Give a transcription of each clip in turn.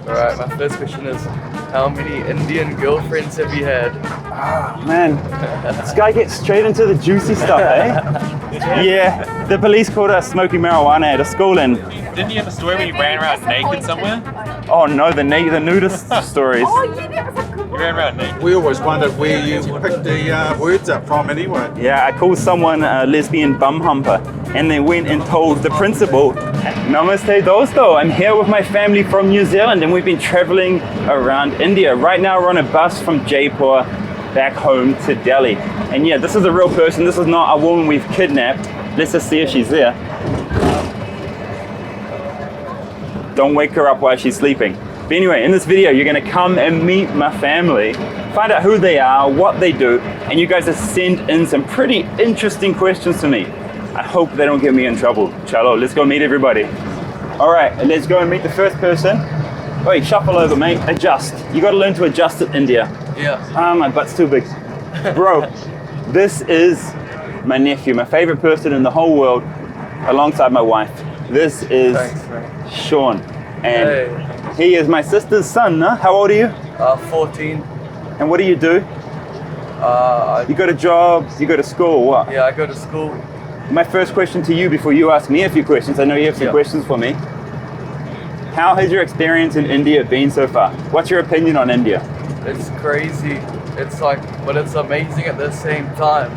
Alright, my first question is, how many Indian girlfriends have you had? Ah, man. This guy gets straight into the juicy stuff, eh? Yeah, the police caught us smoking marijuana at a school and... Didn't you have a story where you ran around naked somewhere? Oh no, the nudist stories. Oh, yeah, that was a good You one. ran around naked. We always wondered where you picked the words up from anyway. Yeah, I called someone a lesbian bum humper and they went and told the principal, Namaste dosto, I'm here with my family from New Zealand and we've been traveling around India. Right now we're on a bus from Jaipur back home to Delhi. And yeah, this is a real person, this is not a woman we've kidnapped. Let's just see if she's there. Don't wake her up while she's sleeping. But anyway, in this video, you're gonna come and meet my family, find out who they are, what they do, and you guys have sent in some pretty interesting questions to me. I hope they don't get me in trouble. Chalo, let's go meet everybody. All right, let's go and meet the first person. Wait, shuffle over, mate. Adjust. You gotta learn to adjust at India. Yeah. Ah, my butt's too big. Bro, this is my nephew, my favorite person in the whole world, alongside my wife. This is Thanks, man. Sean, and he is my sister's son, huh? How old are you? 14. And what do you do? You go to jobs, you go to school, what? Yeah, I go to school. My first question to you before you ask me a few questions, I know you have some questions for me. How has your experience in India been so far? What's your opinion on India? It's crazy. It's like, but it's amazing at the same time.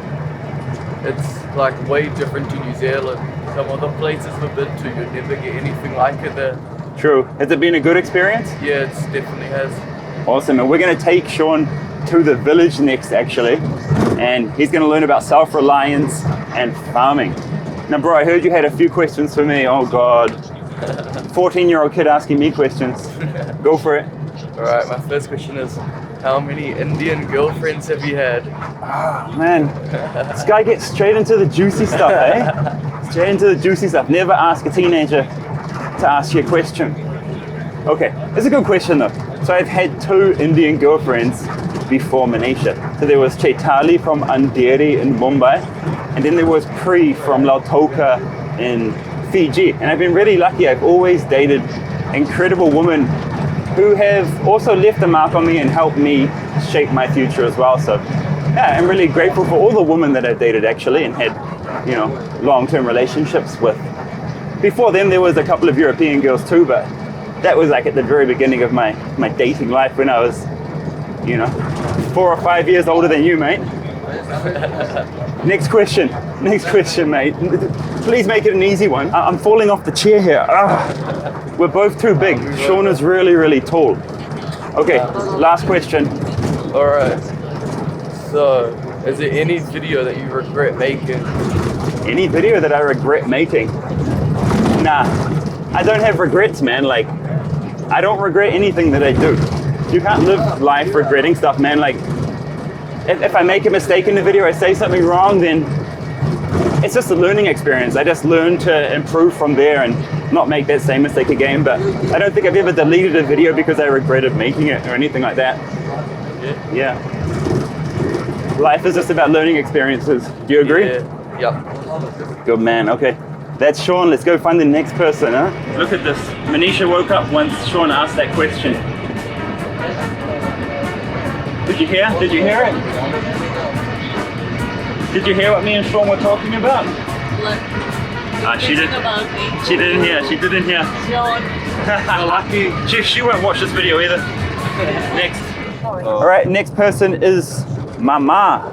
It's like way different to New Zealand. Some of the places we've been to, you'd never get anything like it there. True. Has it been a good experience? Yeah, it definitely has. Awesome. And we're going to take Sean to the village next, actually. And he's going to learn about self-reliance and farming. Now, bro, I heard you had a few questions for me. Oh, God. 14-year-old kid asking me questions. Go for it. Alright, my first question is, how many Indian girlfriends have you had? Ah, man. This guy gets straight into the juicy stuff, eh? Straight into the juicy stuff. Never ask a teenager to ask you a question. Okay, it's a good question though. So I've had 2 Indian girlfriends before Manisha. So there was Chaitali from Andheri in Mumbai, and then there was Pri from Lautoka in Fiji. And I've been really lucky. I've always dated incredible women who have also left a mark on me and helped me shape my future as well. So yeah, I'm really grateful for all the women that I've dated actually and had, you know, long-term relationships with. Before them, there was a couple of European girls too, but that was like at the very beginning of my dating life when I was, you know, 4 or 5 years older than you, mate. Next question, mate. Please make it an easy one. I'm falling off the chair here. We're both too big. Sean is really, really tall. Okay, last question. Alright. So, is there any video that you regret making? Any video that I regret making? Nah, I don't have regrets, man. Like, I don't regret anything that I do. You can't live life regretting stuff, man. Like, if I make a mistake in the video, I say something wrong, then it's just a learning experience. I just learn to improve from there and not make that same mistake again. But I don't think I've ever deleted a video because I regretted making it or anything like that. Yeah. Life is just about learning experiences. Do you agree? Yeah. Good man. Okay. That's Sean. Let's go find the next person, huh? Look at this. Manisha woke up once Sean asked that question. Did you hear? Did you hear it? Did you hear what me and Sean were talking about? She didn't hear. She didn't hear. Lucky. She won't watch this video either. Next. All right. Next person is Mama.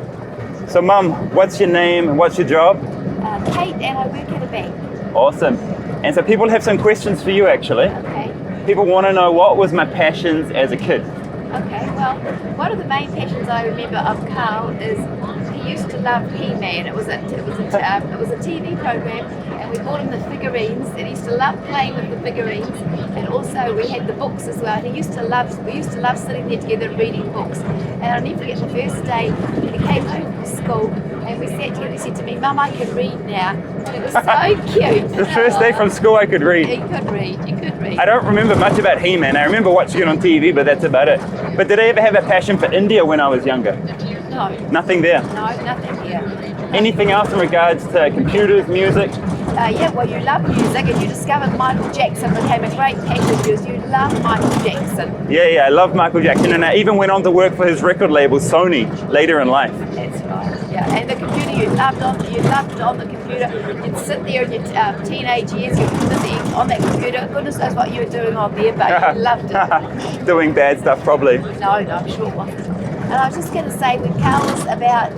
So, Mum, what's your name and what's your job? Kate, and I work at a bank. Awesome. And so people have some questions for you actually. Okay. People want to know what was my passions as a kid. Okay, well, one of the main passions I remember of Karl is he used to love He-Man. It was a TV program, and we bought him the figurines, and he used to love playing with the figurines. And also we had the books as well. We used to love sitting there together and reading books. And I'll never forget the first day he came home from school, and we sat together. He said to me, "Mum, I can read now." And it was so cute. The first day from school I could read. You could read. I don't remember much about He-Man. I remember watching it on TV, but that's about it. But did I ever have a passion for India when I was younger? No. Nothing there. No, nothing here. Anything else in regards to computers, music? Yeah, well, you love music, and you discovered Michael Jackson became a great passion of yours. You love Michael Jackson. Yeah, I love Michael Jackson, and I even went on to work for his record label, Sony, later in life. That's right. Yeah, and the computer you loved on the computer. You'd sit there in your teenage years, you'd be busy on that computer. Goodness knows what you were doing on there, but you loved it. Doing bad stuff, probably. No, I'm sure it wasn't. And I was just going to say, when Karl was about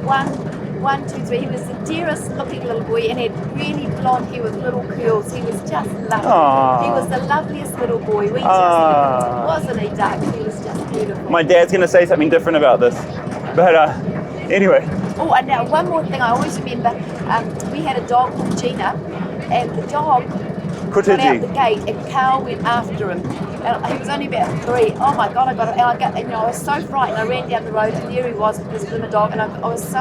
one, 2, 3, he was the dearest looking little boy and had really blonde hair with little curls. He was just lovely. Aww. He was the loveliest little boy. We just, wasn't he, Doug? He was just beautiful. My dad's going to say something different about this. But anyway. Oh, and now one more thing I always remember, we had a dog called Gina, and the dog got out the gate and Karl went after him. And he was only about 3. Oh my God, I was so frightened. I ran down the road and there he was with this little dog, and I was so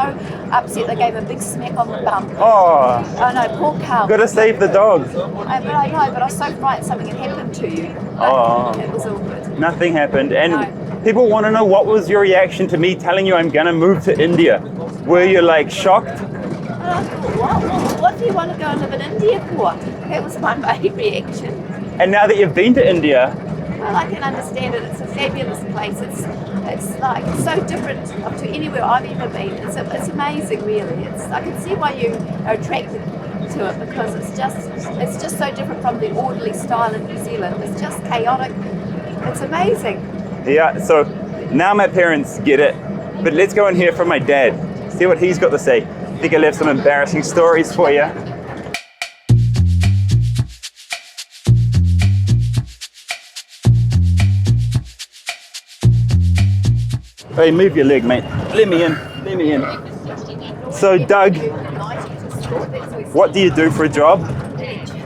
upset. They gave him a big smack on the bum. Oh no, poor Karl. Gotta save the dog. I know, but I was so frightened something had happened to you. But it was all good. Nothing happened. And people want to know, what was your reaction to me telling you I'm gonna move to India? Were you like shocked? And I thought, what do you want to go and live in India for? That was my main reaction. And now that you've been to India, well, I can understand it. It's a fabulous place. It's like so different to anywhere I've ever been. It's amazing, really. I can see why you are attracted to it, because it's just so different from the orderly style in New Zealand. It's just chaotic. It's amazing. Yeah. So now my parents get it, but let's go and hear from my dad. See what he's got to say. I think I'll have some embarrassing stories for you. Hey, move your leg, mate. Let me in. So, Doug, what do you do for a job?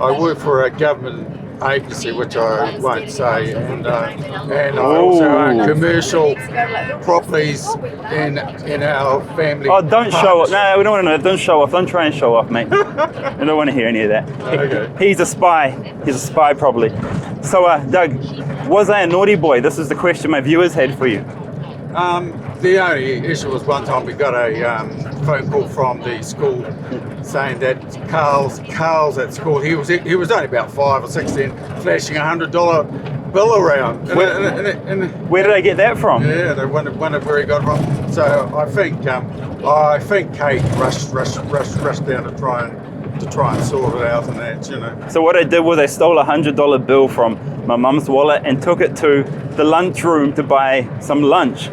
I work for a government agency, which I won't say, and I also own commercial properties in our family. Oh, don't show off. No, we don't want to know. Don't show off. Don't try and show off, mate. I don't want to hear any of that. Okay. He's a spy. He's a spy, probably. So, Doug, was I a naughty boy? This is the question my viewers had for you. The only issue was one time we got a phone call from the school saying that Karl's at school. He was only about 5 or 6 then, flashing $100 bill around. Where did I get that from? Yeah, they wondered where he got it from. So I think Kate rushed down to try and sort it out and that, you know. So what I did was I stole a $100 bill from my mum's wallet and took it to the lunchroom to buy some lunch.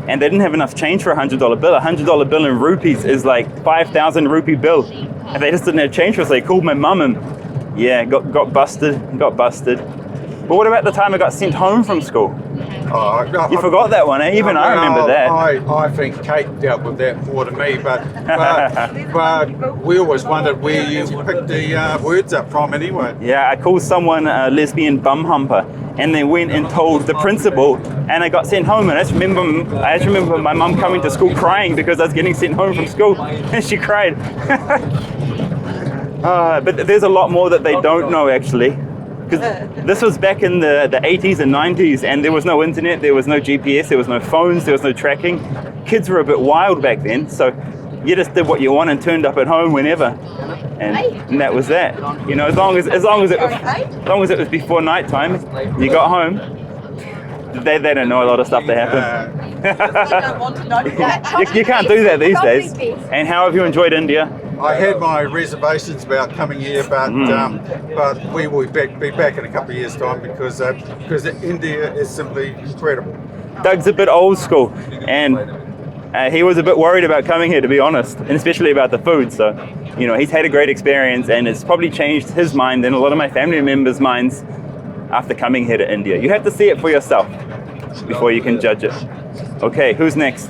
And they didn't have enough change for a $100 bill. A $100 bill in rupees is like 5,000 rupee bill. And they just didn't have change for us. They called my mum and got busted. But what about the time I got sent home from school? You forgot that one, eh? Even I remember that. I think Kate dealt with that more than me, but we always wondered where you picked the words up from anyway. Yeah, I called someone a lesbian bum humper, and they went and told the principal, and I got sent home. And I just remember my mum coming to school crying because I was getting sent home from school, and she cried. But there's a lot more that they don't know, actually. Because this was back in the 80s and 90s, and there was no internet, there was no GPS, there was no phones, there was no tracking. Kids were a bit wild back then, so you just did what you want and turned up at home whenever, and that was that. You know, as long as it was before night time, you got home. They don't know a lot of stuff that happened. You can't do that these days. And how have you enjoyed India? I had my reservations about coming here, but we will be back in a couple of years' time because India is simply incredible. Doug's a bit old school, and he was a bit worried about coming here, to be honest, and especially about the food. So, you know, he's had a great experience, and it's probably changed his mind and a lot of my family members' minds after coming here to India. You have to see it for yourself before you can judge it. Okay, who's next?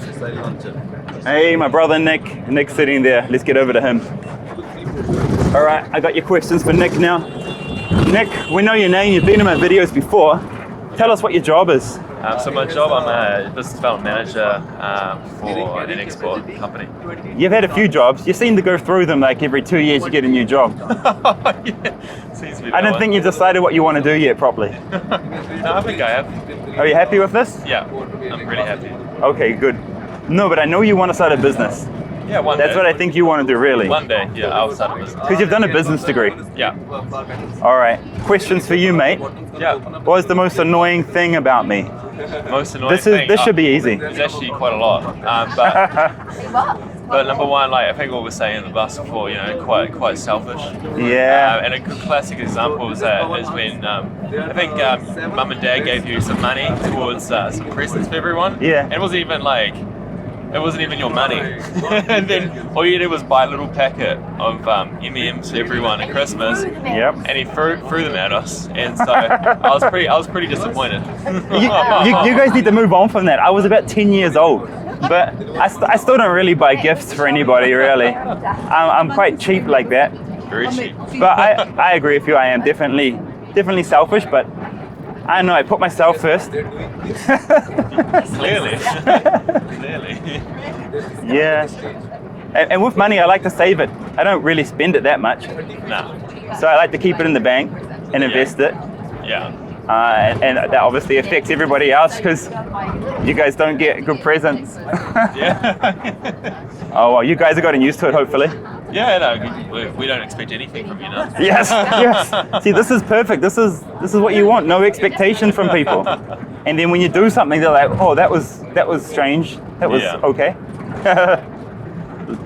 Hey, my brother Nick. Nick's sitting there. Let's get over to him. All right, I got your questions for Nick now. Nick, we know your name. You've been in my videos before. Tell us what your job is. So my job, I'm a business development manager for an export company. You've had a few jobs. You seem to go through them like every 2 years you get a new job. Yeah. Seems to be I don't think you've decided what you want to do yet properly. No, I think I have. Are you happy with this? Yeah, I'm pretty happy. Okay, good. No, but I know you want to start a business. Yeah, one That's day. what I think you want to do, really. One day, yeah, outside of business. Because you've done a business degree. Yeah. All right. Questions for you, mate. Yeah. What is the most annoying thing about me? Most annoying thing. This should be easy. There's actually quite a lot. But number one, like I think what we're saying in the bus before, quite selfish. Yeah. And a good classic example is when I think mum and dad gave you some money towards some presents for everyone. Yeah. And it wasn't even your money. And then all you did was buy a little packet of M&Ms for everyone at Christmas. Yep. And he threw them at us, and so I was pretty disappointed. You guys need to move on from that. I was about 10 years old, but I still don't really buy gifts for anybody, really. I'm quite cheap like that. Very cheap. But I agree with you. I am definitely selfish, but I don't know. I put myself first. Clearly. Clearly. Yeah. And with money, I like to save it. I don't really spend it that much. No. So I like to keep it in the bank and invest it. Yeah. And that obviously affects everybody else because you guys don't get good presents. Yeah. Oh, well, you guys have gotten used to it, hopefully. Yeah, no, we don't expect anything from you now. Yes, yes. See, this is perfect. This is what you want. No expectation from people. And then when you do something, they're like, "Oh, that was strange. That was okay."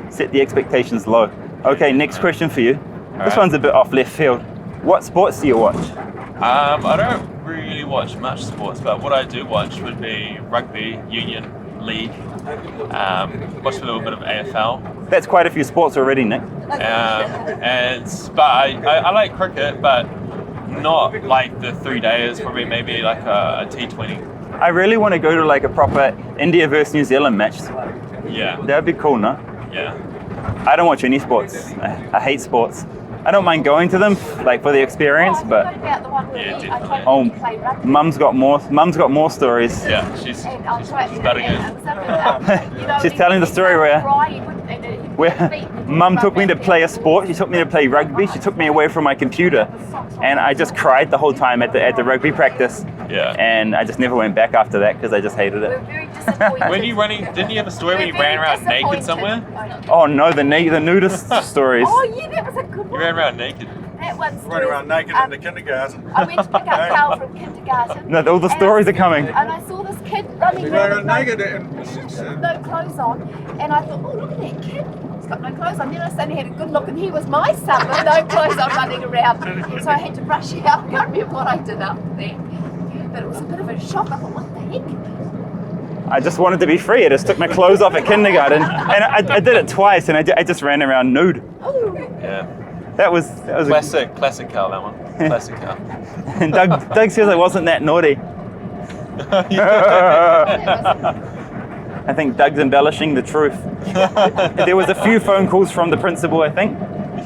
Set the expectations low. Okay, next question for you. This one's a bit off left field. What sports do you watch? I don't really watch much sports, but what I do watch would be rugby, union, league. Watch a little bit of AFL. That's quite a few sports already, Nick. But I like cricket, but not like the 3 days. Probably maybe like a T20. I really want to go to like a proper India versus New Zealand match. Yeah. That'd be cool, no? Yeah. I don't watch any sports. I hate sports. I don't mind going to them, like for the experience, but Mum's got more stories. Yeah, she's starting it. She's telling the story where Mum took me to play a sport. She took me to play rugby. She took me away from my computer, and I just cried the whole time at the rugby practice. Yeah. And I just never went back after that because I just hated it. When you running, didn't you have a story where you ran around naked somewhere? Oh no, the nudist stories. Oh yeah, that was a good You one. ran around naked. That one's Running around naked in the kindergarten. I went to pick up Karl from kindergarten. No, all the stories are coming. And I saw this kid running Running around around with naked. no clothes on, and I thought, oh look at that kid. He's got no clothes on. Then I suddenly had a good look, and he was my son with no clothes on running around. So I had to brush it out. I can't remember what I did after that, but it was a bit of a shock. I thought, what the heck? I just wanted to be free. I just took my clothes off at kindergarten, and I did it twice, and I just ran around nude. Oh. Yeah. That was Classic Karl, that one. Classic Karl. And Doug says I wasn't that naughty. I think Doug's embellishing the truth. There was a few phone calls from the principal, I think.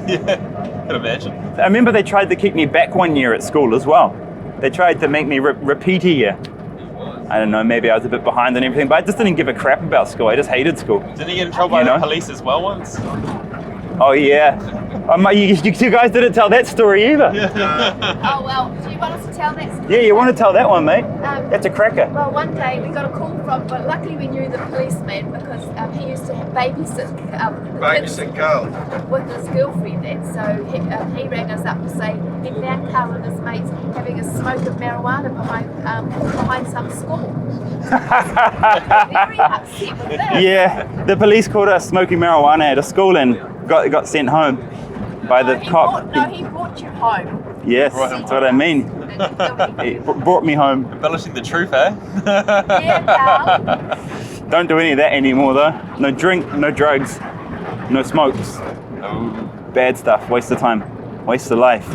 Yeah, could imagine. I remember they tried to kick me back one year at school as well. They tried to make me repeat a year. I don't know, maybe I was a bit behind and everything, but I just didn't give a crap about school. I just hated school. Didn't he get in trouble by the police as well once? Oh yeah. You guys didn't tell that story either. Oh well, do you want us to tell that story? Yeah, you want to tell that one, mate? That's a cracker. Well, one day we got a call but luckily we knew the policeman because he used to babysit Karl. with his girlfriend, and so he rang us up to say he found Karl and his mates having a smoke of marijuana behind some school. Very upset with that. Yeah, the police caught us smoking marijuana at a school and got sent home by the cop. He brought you home. Yes, that's what I mean. He brought me home. Embellishing the truth, eh? Yeah, Karl. Don't do any of that anymore though. No drink, no drugs, no smokes. Oh. Bad stuff, waste of time, waste of life.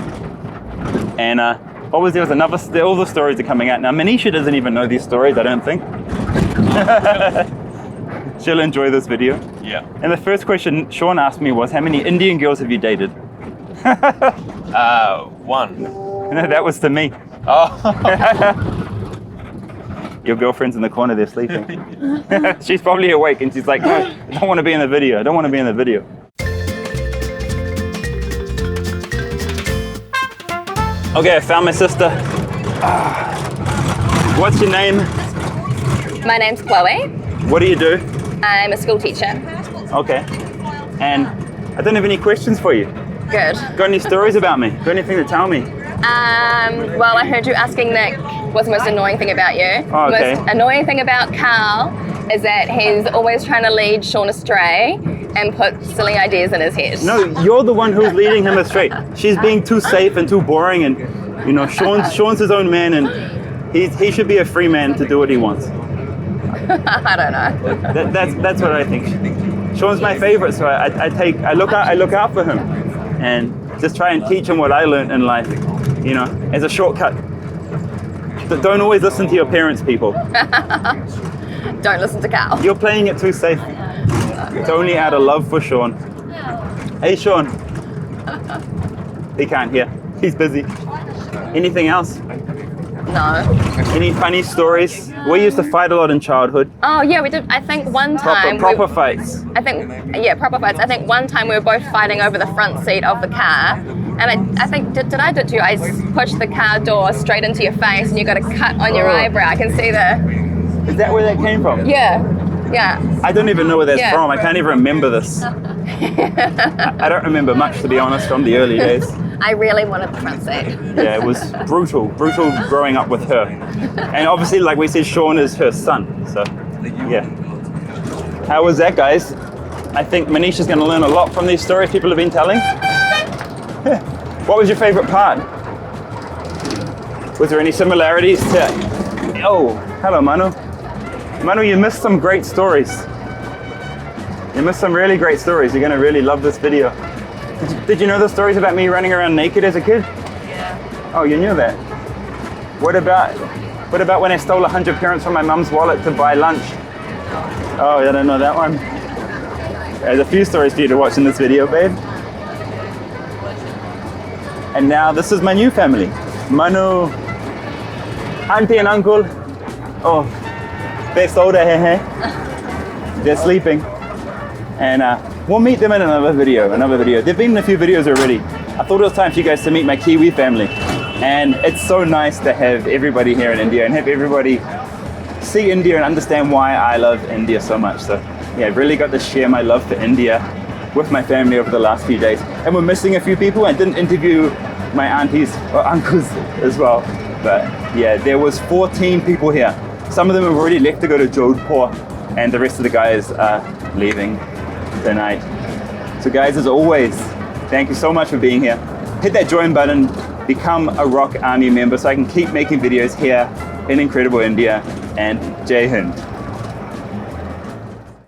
And there was another, all the stories are coming out now. Manisha doesn't even know these stories, I don't think. She'll enjoy this video. Yeah. And the first question Sean asked me was, how many Indian girls have you dated? One. No, that was to me. Oh. Your girlfriend's in the corner there sleeping. She's probably awake and she's like, no, I don't want to be in the video. I don't want to be in the video. Okay, I found my sister. What's your name? My name's Chloe. What do you do? I'm a school teacher. Okay. and I don't have any questions for you. Good. Got any stories about me? Got anything to tell me? Well, I heard you asking Nick what's the most annoying thing about you. Oh, okay. The most annoying thing about Karl is that he's always trying to lead Sean astray and put silly ideas in his head. No, you're the one who's leading him astray. She's being too safe and too boring, and you know, Sean's his own man, and he should be a free man to do what he wants. I don't know. That's what I think. Sean's my favorite, so I look out for him, and just try and teach him what I learned in life, you know, as a shortcut. But don't always listen to your parents, people. Don't listen to Karl. You're playing it too safe. It's only out of love for Sean. Hey, Sean. He can't hear. He's busy. Anything else? No. Any funny stories? We used to fight a lot in childhood. Oh yeah, we did. I think one time. Proper fights. Proper fights. I think one time we were both fighting over the front seat of the car, and I think did I do it to you? I pushed the car door straight into your face, and you got a cut on your eyebrow. I can see the. Is that where that came from? Yeah. I don't even know where that's Yeah. from. I can't even remember this. I don't remember much, to be honest, from the early days. I really wanted the front seat. Yeah, it was brutal growing up with her. And obviously, like we said, Sean is her son, so yeah. How was that, guys? I think Manisha's going to learn a lot from these stories people have been telling. What was your favorite part? Was there any similarities to... Oh, hello, Manu. Manu, you missed some great stories. You missed some really great stories. You're going to really love this video. Did you know the stories about me running around naked as a kid? Yeah. Oh, you knew that? What about when I stole 100 parents from my mum's wallet to buy lunch? Oh, I don't know that one. There's a few stories for you to watch in this video, babe. And now this is my new family. Manu, auntie and uncle. Oh, they're older, They're sleeping. And we'll meet them in another video. They've been in a few videos already. I thought it was time for you guys to meet my Kiwi family. And it's so nice to have everybody here in India and have everybody see India and understand why I love India so much. So yeah, I've really got to share my love for India with my family over the last few days. And we're missing a few people. I didn't interview my aunties or uncles as well. But yeah, there was 14 people here. Some of them have already left to go to Jodhpur, and the rest of the guys are leaving tonight. So guys, as always, thank you so much for being here. Hit that join button, become a Rock Army member so I can keep making videos here in incredible India, and Jai Hind.